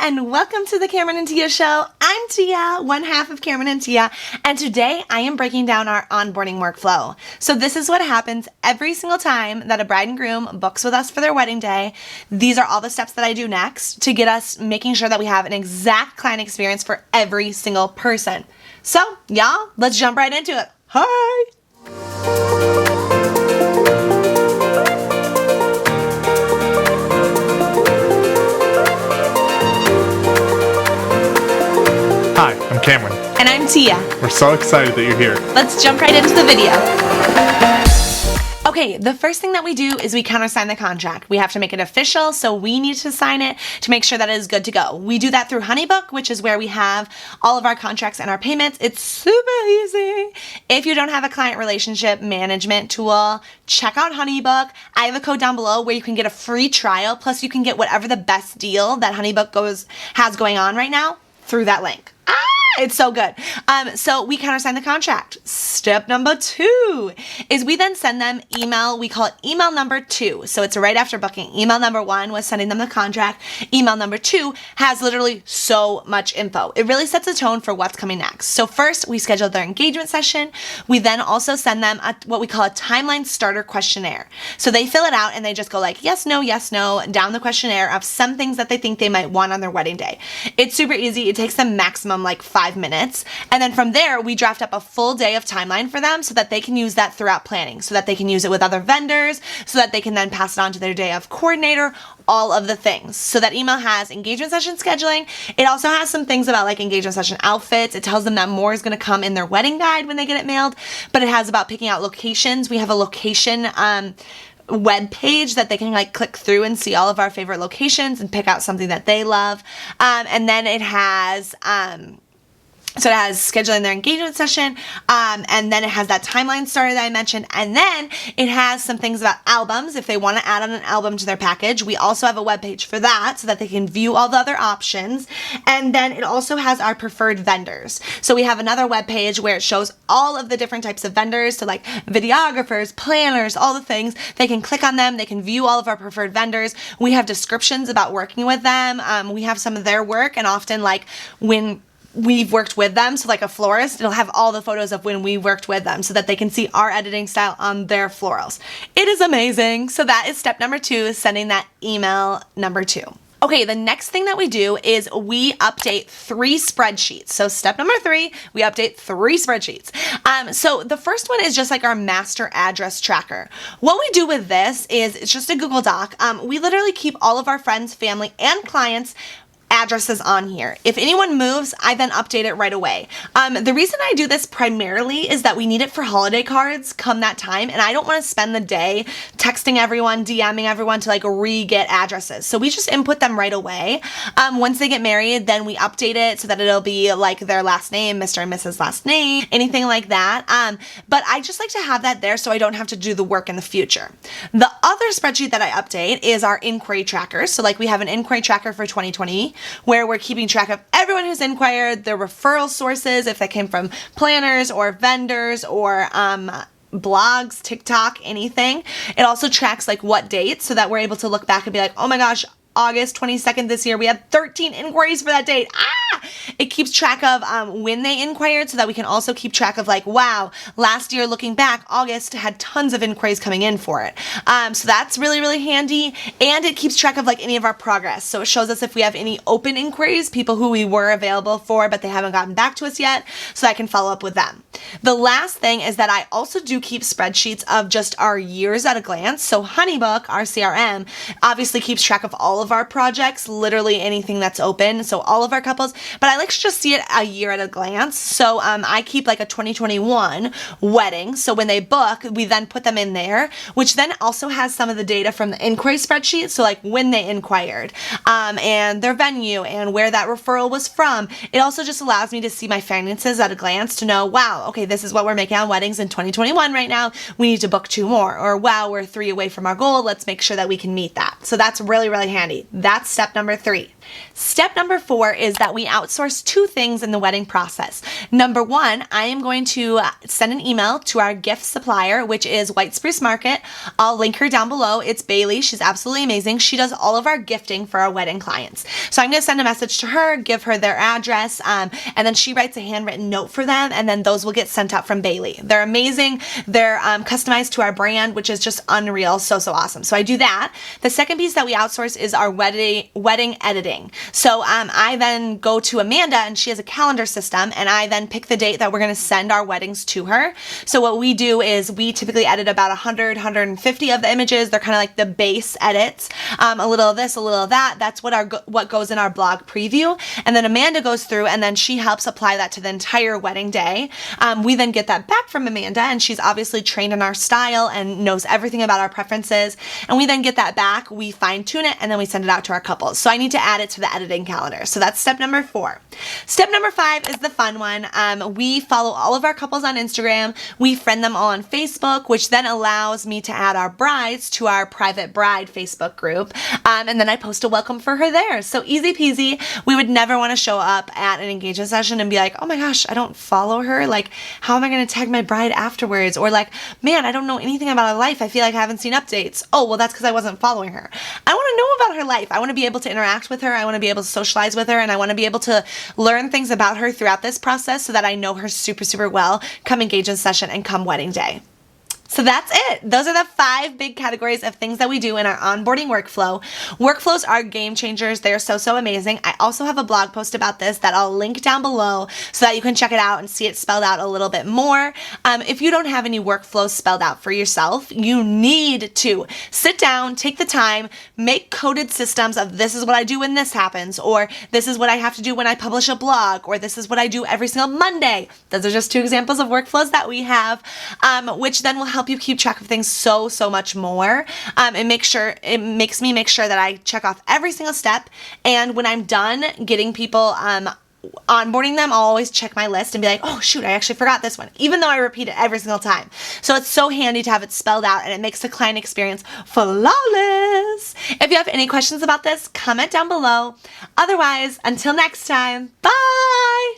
and welcome to the Cameron and Tia Show. I'm Tia, one half of Cameron and Tia, and today I am breaking down our onboarding workflow. So this is what happens every single time that a bride and groom books with us for their wedding day. These are all the steps that I do next to get us making sure that we have an exact client experience for every single person. So, y'all, let's jump right into it. Hi! Hi, I'm Cameron. And I'm Tia. We're so excited that you're here. Let's jump right into the video. Okay, the first thing that we do is we countersign the contract. We have to make it official, so we need to sign it to make sure that it is good to go. We do that through HoneyBook, which is where we have all of our contracts and our payments. It's super easy. If you don't have a client relationship management tool, check out HoneyBook. I have a code down below where you can get a free trial, plus you can get whatever the best deal that HoneyBook has going on right now through that link. It's so good. So we countersign the contract. Step number 2 is we then send them email. We call it email number 2. So it's right after booking. Email number 1 was sending them the contract. Email number 2 has literally so much info. It really sets a tone for what's coming next. So first, we schedule their engagement session. We then also send them what we call a timeline starter questionnaire. So they fill it out and they just go like yes, no, down the questionnaire of some things that they think they might want on their wedding day. It's super easy. It takes them maximum like 5 minutes. And then from there, we draft up a full day of timeline for them so that they can use that throughout planning, so that they can use it with other vendors, so that they can then pass it on to their day of coordinator, all of the things. So that email has engagement session scheduling. It also has some things about like engagement session outfits. It tells them that more is going to come in their wedding guide when they get it mailed, but it has about picking out locations. We have a location web page that they can like click through and see all of our favorite locations and pick out something that they love. And then it has scheduling their engagement session, and then it has that timeline starter that I mentioned, and then it has some things about albums if they want to add on an album to their package. We also have a web page for that so that they can view all the other options, and then it also has our preferred vendors. So we have another web page where it shows all of the different types of vendors, so like videographers, planners, all the things. They can click on them, they can view all of our preferred vendors. We have descriptions about working with them. We have some of their work, and often like when we've worked with them, so like a florist, it'll have all the photos of when we worked with them so that they can see our editing style on their florals. It is amazing. So that is step number 2, is sending that email number 2. Okay, the next thing that we do is we update 3 spreadsheets. So step number 3, we update 3 spreadsheets. So the first one is just like our master address tracker. What we do with this is it's just a Google Doc. We literally keep all of our friends, family, and clients' addresses on here. If anyone moves, I then update it right away. The reason I do this primarily is that we need it for holiday cards come that time, and I don't want to spend the day texting everyone, DMing everyone to like re-get addresses. So we just input them right away. Once they get married, then we update it so that it'll be like their last name, Mr. and Mrs. last name, anything like that. But I just like to have that there so I don't have to do the work in the future. The other spreadsheet that I update is our inquiry tracker. So like we have an inquiry tracker for 2020 where we're keeping track of everyone who's inquired, their referral sources, if they came from planners or vendors or blogs, TikTok, anything. It also tracks like what dates so that we're able to look back and be like, oh my gosh, August 22nd this year, we had 13 inquiries for that date. It keeps track of when they inquired so that we can also keep track of like, wow, last year looking back, August had tons of inquiries coming in for it. So that's really, really handy. And it keeps track of like any of our progress. So it shows us if we have any open inquiries, people who we were available for, but they haven't gotten back to us yet, so I can follow up with them. The last thing is that I also do keep spreadsheets of just our years at a glance. So HoneyBook, our CRM, obviously keeps track of all of our projects, literally anything that's open. So all of our couples, but I like to just see it a year at a glance. So I keep like a 2021 wedding. So when they book, we then put them in there, which then also has some of the data from the inquiry spreadsheet. So like when they inquired, and their venue and where that referral was from. It also just allows me to see my finances at a glance to know, wow, okay, this is what we're making on weddings in 2021 right now. We need to book 2 more. Or wow, we're 3 away from our goal. Let's make sure that we can meet that. So that's really, really handy. ready. That's step number 3. Step number 4 is that we outsource 2 things in the wedding process. Number 1, I am going to send an email to our gift supplier, which is White Spruce Market. I'll link her down below. It's Bailey. She's absolutely amazing. She does all of our gifting for our wedding clients. So I'm going to send a message to her, give her their address, and then she writes a handwritten note for them, and then those will get sent out from Bailey. They're amazing. They're customized to our brand, which is just unreal. So awesome. So I do that. The second piece that we outsource is our wedding editing. So I then go to Amanda, and she has a calendar system, and I then pick the date that we're going to send our weddings to her. So what we do is we typically edit about 100, 150 of the images. They're kind of like the base edits. A little of this, a little of that. That's what goes in our blog preview. And then Amanda goes through, and then she helps apply that to the entire wedding day. We then get that back from Amanda, and she's obviously trained in our style and knows everything about our preferences. And we then get that back, we fine tune it, and then we send it out to our couples. So I need to add it to the editing calendar. So that's step number 4. Step number 5 is the fun one. We follow all of our couples on Instagram. We friend them all on Facebook, which then allows me to add our brides to our private bride Facebook group. And then I post a welcome for her there. So easy peasy. We would never want to show up at an engagement session and be like, oh my gosh, I don't follow her. Like, how am I going to tag my bride afterwards? Or like, man, I don't know anything about her life. I feel like I haven't seen updates. Oh, well, that's because I wasn't following her. I want to know about her life. I want to be able to interact with her. I want to be able to socialize with her, and I want to be able to learn things about her throughout this process so that I know her super, super well come engagement session and come wedding day. So that's it. Those are the 5 big categories of things that we do in our onboarding workflow. Workflows are game changers. They're so amazing. I also have a blog post about this that I'll link down below so that you can check it out and see it spelled out a little bit more. If you don't have any workflows spelled out for yourself, you need to sit down, take the time, make coded systems of this is what I do when this happens, or this is what I have to do when I publish a blog, or this is what I do every single Monday. Those are just 2 examples of workflows that we have, which then will help you keep track of things so much more, and makes me make sure that I check off every single step. And when I'm done getting people onboarding them, I'll always check my list and be like, oh shoot, I actually forgot this one, even though I repeat it every single time. So it's so handy to have it spelled out, and it makes the client experience flawless. If you have any questions about this, comment down below. Otherwise, until next time, bye!